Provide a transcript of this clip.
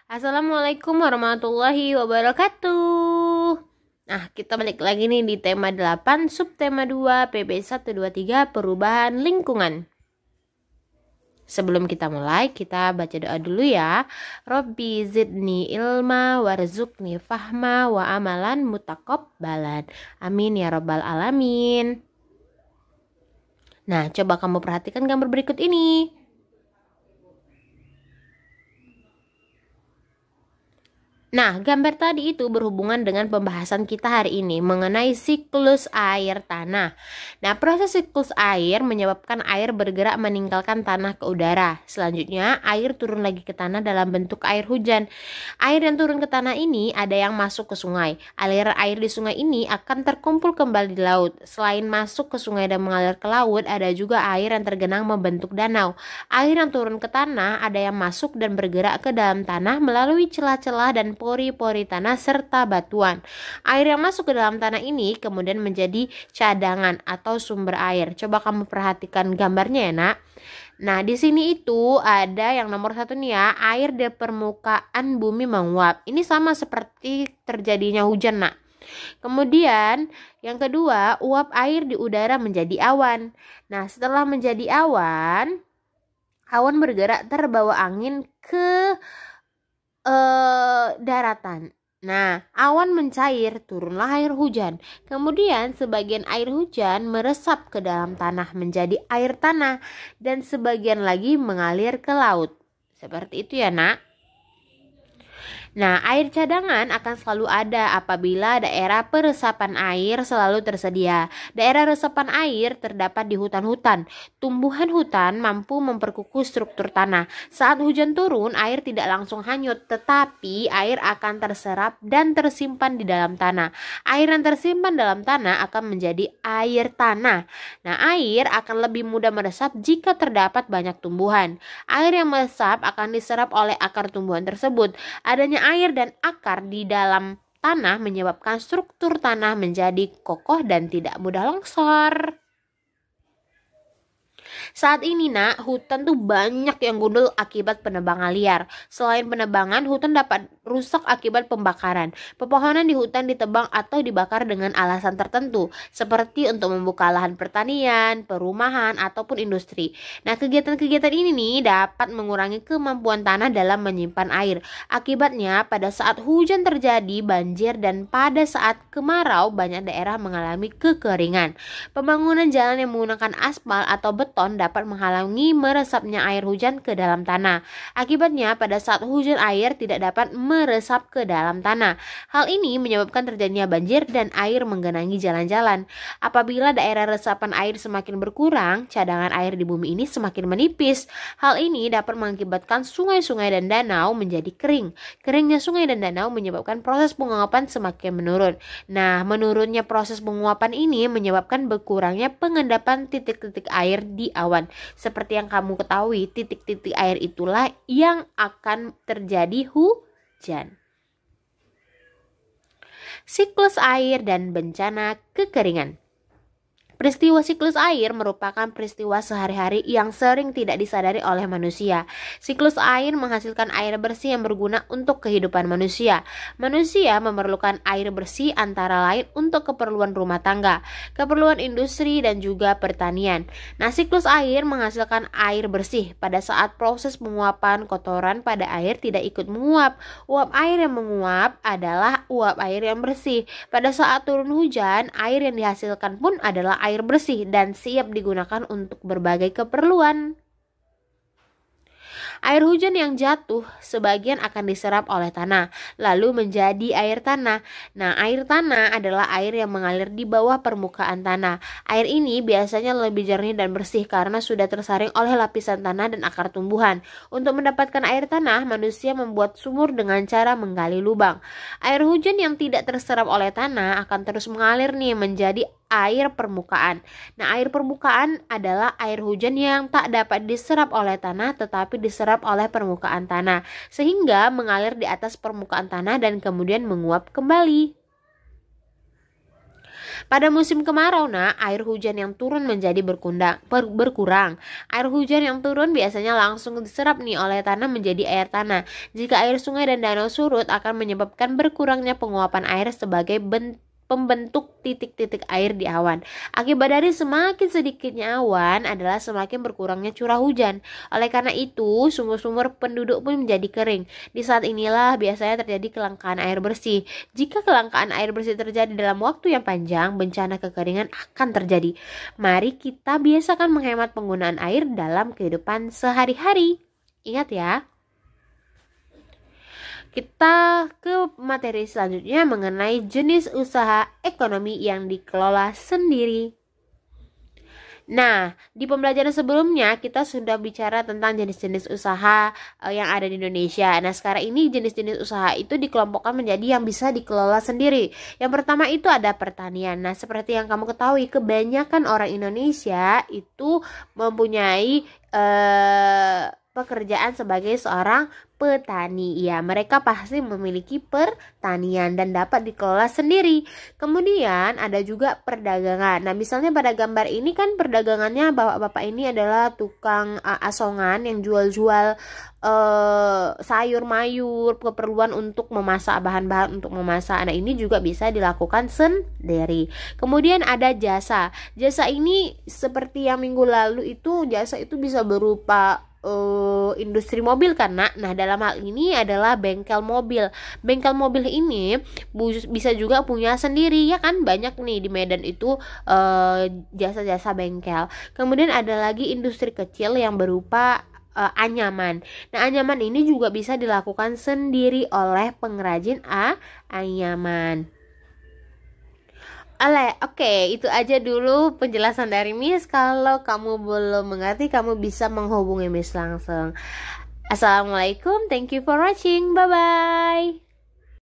Assalamualaikum warahmatullahi wabarakatuh. Nah, kita balik lagi nih di tema 8, subtema 2, PB 123, perubahan lingkungan. Sebelum kita mulai, kita baca doa dulu ya. Robbi zidni ilma warzuqni fahma wa amalan mutaqabbalan. Amin ya rabbal alamin. Nah, coba kamu perhatikan gambar berikut ini. Nah, gambar tadi itu berhubungan dengan pembahasan kita hari ini mengenai siklus air tanah. Nah, proses siklus air menyebabkan air bergerak meninggalkan tanah ke udara. Selanjutnya, air turun lagi ke tanah dalam bentuk air hujan. Air yang turun ke tanah ini ada yang masuk ke sungai. Aliran air di sungai ini akan terkumpul kembali di laut. Selain masuk ke sungai dan mengalir ke laut, ada juga air yang tergenang membentuk danau. Air yang turun ke tanah ada yang masuk dan bergerak ke dalam tanah melalui celah-celah dan pori-pori tanah serta batuan. Air yang masuk ke dalam tanah ini kemudian menjadi cadangan atau sumber air. Coba kamu perhatikan gambarnya ya, Nak. Nah, di sini itu ada yang nomor 1 nih ya, air di permukaan bumi menguap. Ini sama seperti terjadinya hujan, Nak. Kemudian yang kedua, uap air di udara menjadi awan. Nah, setelah menjadi awan, awan bergerak terbawa angin ke daratan. Nah, awan mencair, turunlah air hujan. Kemudian sebagian air hujan meresap ke dalam tanah menjadi air tanah dan sebagian lagi mengalir ke laut. Seperti itu ya, Nak. Nah, air cadangan akan selalu ada apabila daerah peresapan air selalu tersedia. Daerah resapan air terdapat di hutan-hutan. Tumbuhan hutan mampu memperkukuh struktur tanah. Saat hujan turun, air tidak langsung hanyut, tetapi air akan terserap dan tersimpan di dalam tanah. Air yang tersimpan dalam tanah akan menjadi air tanah. Nah, air akan lebih mudah meresap jika terdapat banyak tumbuhan. Air yang meresap akan diserap oleh akar tumbuhan tersebut. Adanya air dan akar di dalam tanah menyebabkan struktur tanah menjadi kokoh dan tidak mudah longsor. Saat ini, Nak, hutan tuh banyak yang gundul akibat penebangan liar. Selain penebangan, hutan dapat rusak akibat pembakaran. Pepohonan di hutan ditebang atau dibakar dengan alasan tertentu, seperti untuk membuka lahan pertanian, perumahan, ataupun industri. Nah, kegiatan-kegiatan ini nih dapat mengurangi kemampuan tanah dalam menyimpan air. Akibatnya, pada saat hujan terjadi banjir dan pada saat kemarau, banyak daerah mengalami kekeringan. Pembangunan jalan yang menggunakan aspal atau beton dapat menghalangi meresapnya air hujan ke dalam tanah. Akibatnya, pada saat hujan air tidak dapat meresap ke dalam tanah. Hal ini menyebabkan terjadinya banjir dan air menggenangi jalan-jalan. Apabila daerah resapan air semakin berkurang, cadangan air di bumi ini semakin menipis. Hal ini dapat mengakibatkan sungai-sungai dan danau menjadi kering. Keringnya sungai dan danau menyebabkan proses penguapan semakin menurun. Nah, menurunnya proses penguapan ini menyebabkan berkurangnya pengendapan titik-titik air di awan. Seperti yang kamu ketahui, titik-titik air itulah yang akan terjadi hujan. Siklus air dan bencana kekeringan. Peristiwa siklus air merupakan peristiwa sehari-hari yang sering tidak disadari oleh manusia. Siklus air menghasilkan air bersih yang berguna untuk kehidupan manusia. Manusia memerlukan air bersih antara lain untuk keperluan rumah tangga, keperluan industri, dan juga pertanian. Nah, siklus air menghasilkan air bersih. Pada saat proses penguapan, kotoran pada air tidak ikut menguap. Uap air yang menguap adalah uap air yang bersih. Pada saat turun hujan, air yang dihasilkan pun adalah air bersih dan siap digunakan untuk berbagai keperluan. Air hujan yang jatuh sebagian akan diserap oleh tanah, lalu menjadi air tanah. Nah, air tanah adalah air yang mengalir di bawah permukaan tanah. Air ini biasanya lebih jernih dan bersih karena sudah tersaring oleh lapisan tanah dan akar tumbuhan. Untuk mendapatkan air tanah, manusia membuat sumur dengan cara menggali lubang. Air hujan yang tidak terserap oleh tanah akan terus mengalir nih menjadi air permukaan. Nah, air permukaan adalah air hujan yang tak dapat diserap oleh tanah tetapi diserap oleh permukaan tanah sehingga mengalir di atas permukaan tanah dan kemudian menguap kembali. Pada musim kemarau, air hujan yang turun menjadi berkurang. Air hujan yang turun biasanya langsung diserap nih oleh tanah menjadi air tanah. Jika air sungai dan danau surut akan menyebabkan berkurangnya penguapan air sebagai pembentuk titik-titik air di awan. Akibat dari semakin sedikitnya awan adalah semakin berkurangnya curah hujan. Oleh karena itu, sumur-sumur penduduk pun menjadi kering. Di saat inilah biasanya terjadi kelangkaan air bersih. Jika kelangkaan air bersih terjadi dalam waktu yang panjang, bencana kekeringan akan terjadi. Mari kita biasakan menghemat penggunaan air dalam kehidupan sehari-hari. Ingat ya. Kita ke materi selanjutnya mengenai jenis usaha ekonomi yang dikelola sendiri. Nah, di pembelajaran sebelumnya kita sudah bicara tentang jenis-jenis usaha yang ada di Indonesia. Nah, sekarang ini jenis-jenis usaha itu dikelompokkan menjadi yang bisa dikelola sendiri. Yang pertama itu ada pertanian. Nah, seperti yang kamu ketahui, kebanyakan orang Indonesia itu mempunyai pekerjaan sebagai seorang petani. Ya, mereka pasti memiliki pertanian dan dapat dikelola sendiri. Kemudian ada juga perdagangan. Nah, misalnya pada gambar ini kan perdagangannya bapak-bapak ini adalah tukang asongan yang jual-jual sayur mayur, keperluan untuk memasak, bahan-bahan untuk memasak. Nah, ini juga bisa dilakukan sendiri. Kemudian ada jasa. Jasa ini seperti yang minggu lalu itu, jasa itu bisa berupa industri mobil kan. Nah, dalam hal ini adalah bengkel mobil. Bengkel mobil ini bisa juga punya sendiri ya kan, banyak nih di Medan itu jasa-jasa bengkel. Kemudian ada lagi industri kecil yang berupa anyaman. Nah, anyaman ini juga bisa dilakukan sendiri oleh pengrajin anyaman. Oke, itu aja dulu penjelasan dari Miss. Kalau kamu belum mengerti, kamu bisa menghubungi Miss langsung. Assalamualaikum, thank you for watching, bye-bye.